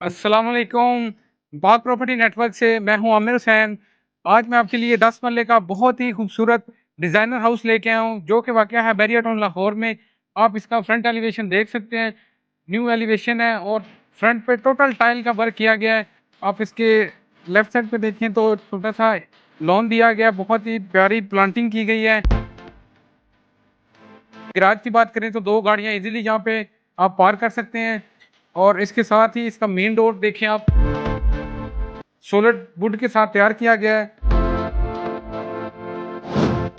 अस्सलाम वालेकुम। बाग property network से मैं हूं आमिर हुसैन। आज मैं आपके लिए 10 मरले का बहुत ही खूबसूरत डिज़ाइनर हाउस लेके आया हूं जो कि वाक़या है बैरियर टाउन लाहौर में। आप इसका फ्रंट एलिवेशन देख सकते हैं, न्यू एलिवेशन है और फ्रंट पे टोटल टाइल का वर्क किया गया है। आप इसके लेफ्ट साइड पे देखें तो छोटा सा लॉन दिया गया है, बहुत ही प्यारी प्लांटिंग की गई है। गैराज की बात करें तो 2 गाड़ियाँ इज़िली यहाँ पे आप पार्क कर सकते हैं और इसके साथ ही इसका मेन डोर देखें आप, सॉलिड वुड के साथ तैयार किया गया है।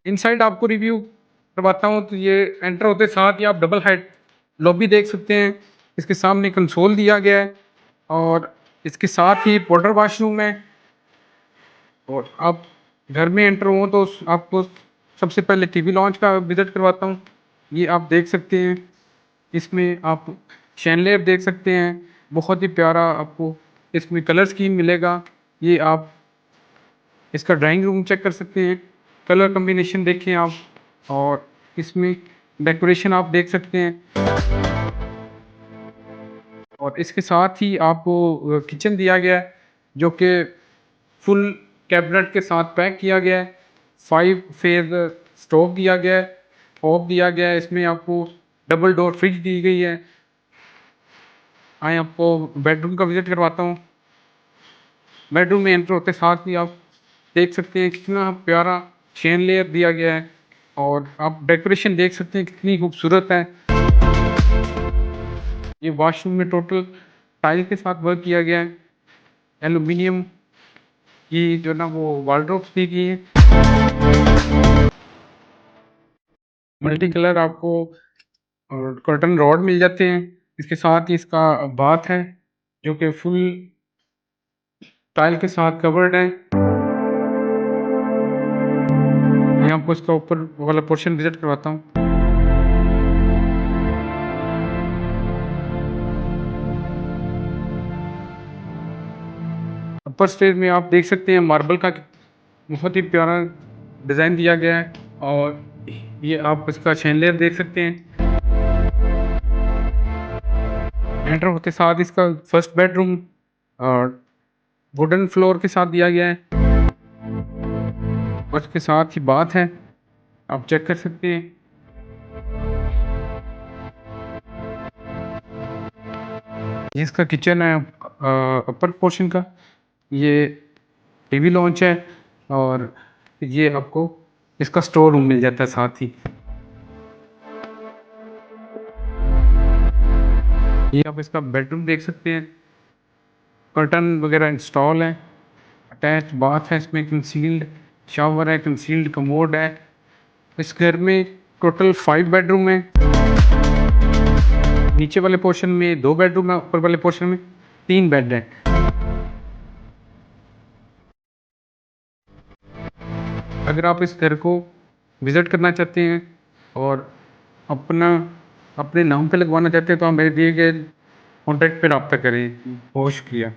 इनसाइड आपको रिव्यू करवाता हूँ तो ये एंटर होते साथ ही आप डबल हाइट लॉबी देख सकते हैं। इसके सामने कंसोल दिया गया है और इसके साथ ही पाउडर वॉशरूम है। और आप घर में एंटर हो तो आपको सबसे पहले टीवी लॉन्च का विजिट करवाता हूँ। ये आप देख सकते हैं, इसमें आप शैनलियर देख सकते हैं, बहुत ही प्यारा आपको इसमें कलर स्कीम मिलेगा। ये आप इसका ड्राइंग रूम चेक कर सकते हैं, कलर कॉम्बिनेशन देखें आप और इसमें डेकोरेशन आप देख सकते हैं। और इसके साथ ही आपको किचन दिया गया है जो कि फुल कैबिनेट के साथ पैक किया गया है। 5 फेज़ स्टोव दिया गया है, होब दिया गया है, इसमें आपको डबल डोर फ्रिज दी गई है। आए आपको बेडरूम का विजिट करवाता हूँ। बेडरूम में एंटर होते साथ ही आप देख सकते हैं कितना प्यारा चेन लेयर दिया गया है और आप डेकोरेशन देख सकते हैं कितनी खूबसूरत है। ये वॉशरूम में टोटल टाइल के साथ वर्क किया गया है। एल्यूमिनियम की जो ना वो वॉलड्रॉप्स दी गई है। मल्टी कलर आपको और कर्टन रॉड मिल जाते हैं। इसके साथ ही इसका बाथ है जो कि फुल टाइल के साथ कवर्ड है। मैं आपको इसका ऊपर वाला पोर्शन विजिट करवाता हूँ। अपर स्टेज में आप देख सकते हैं मार्बल का बहुत ही प्यारा डिज़ाइन दिया गया है और ये आप इसका शैनलियर देख सकते हैं। एंटर होते साथ इसका फर्स्ट बेडरूम और वुडन फ्लोर के साथ दिया गया है और इसके साथ ही बाथ है, आप चेक कर सकते हैं। ये इसका किचन है अपर पोर्शन का। ये टीवी लॉन्च है और ये आपको इसका स्टोर रूम मिल जाता है साथ ही। ये आप इसका बेडरूम देख सकते हैं, कर्टन वगैरह इंस्टॉल है, अटैच बाथ है, इसमें कंसील्ड शावर है, कंसील्ड कमोड है। इस घर में टोटल 5 बेडरूम है। नीचे वाले पोर्शन में 2 बेडरूम है, ऊपर वाले पोर्शन में 3 बेड हैं। अगर आप इस घर को विज़िट करना चाहते हैं और अपना अपने नाम पे लगवाना चाहते हैं तो आप मेरे दिए गए कॉन्टैक्ट पे रब्ता करें। बहुत शुक्रिया।